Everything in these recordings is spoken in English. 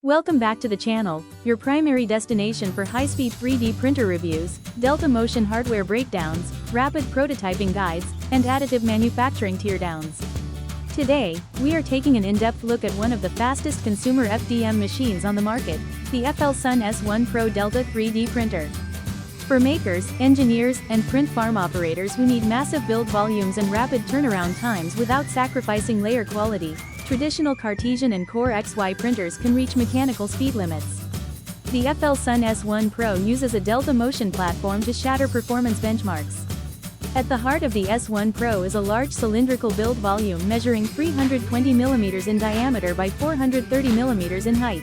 Welcome back to the channel, your primary destination for high-speed 3D printer reviews, Delta motion hardware breakdowns, rapid prototyping guides, and additive manufacturing teardowns. Today, we are taking an in-depth look at one of the fastest consumer FDM machines on the market, the FLSUN S1 PRO Delta 3D printer. For makers, engineers, and print farm operators who need massive build volumes and rapid turnaround times without sacrificing layer quality, traditional Cartesian and Core XY printers can reach mechanical speed limits. The FLSUN S1 Pro uses a Delta motion platform to shatter performance benchmarks. At the heart of the S1 Pro is a large cylindrical build volume measuring 320 mm in diameter by 430 mm in height.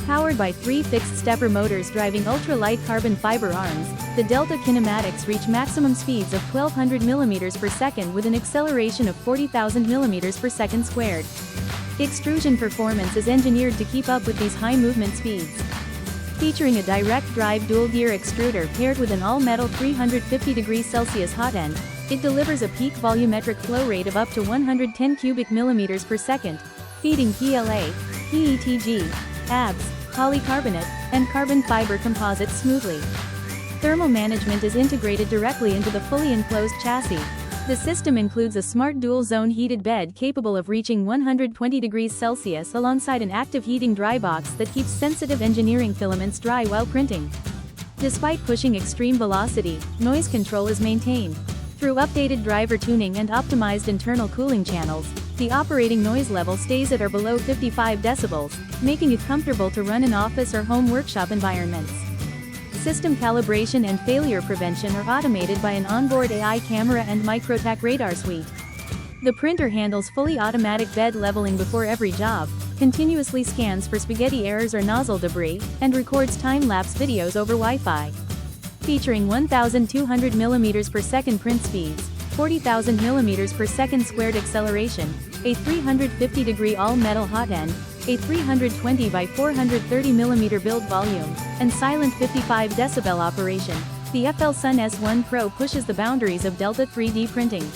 Powered by 3 fixed stepper motors driving ultra-light carbon fiber arms, the Delta kinematics reach maximum speeds of 1200 mm per second with an acceleration of 40,000 mm per second squared. Extrusion performance is engineered to keep up with these high movement speeds. Featuring a direct drive dual-gear extruder paired with an all-metal 350°C Hotend, it delivers a peak volumetric flow rate of up to 110 cubic millimeters per second, feeding PLA, PETG, ABS, polycarbonate, and carbon fiber composites smoothly. Thermal management is integrated directly into the fully enclosed chassis. The system includes a smart dual-zone heated bed capable of reaching 120°C alongside an active heating dry box that keeps sensitive engineering filaments dry while printing. Despite pushing extreme velocity, noise control is maintained. Through updated driver tuning and optimized internal cooling channels, the operating noise level stays at or below 55 decibels, making it comfortable to run in office or home workshop environments. System calibration and failure prevention are automated by an onboard AI camera and Microtac radar suite. The printer handles fully automatic bed leveling before every job, continuously scans for spaghetti errors or nozzle debris, and records time-lapse videos over Wi-Fi. Featuring 1,200 mm per second print speeds, 40,000 mm per second squared acceleration, a 350-degree all-metal Hotend, a 320 by 430 mm build volume, and silent 55 decibel operation, the FLSUN S1 Pro pushes the boundaries of Delta 3D printing.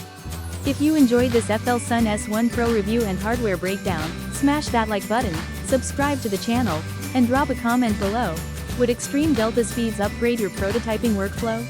If you enjoyed this FLSUN S1 Pro review and hardware breakdown, smash that like button, subscribe to the channel, and drop a comment below. Would extreme Delta speeds upgrade your prototyping workflow?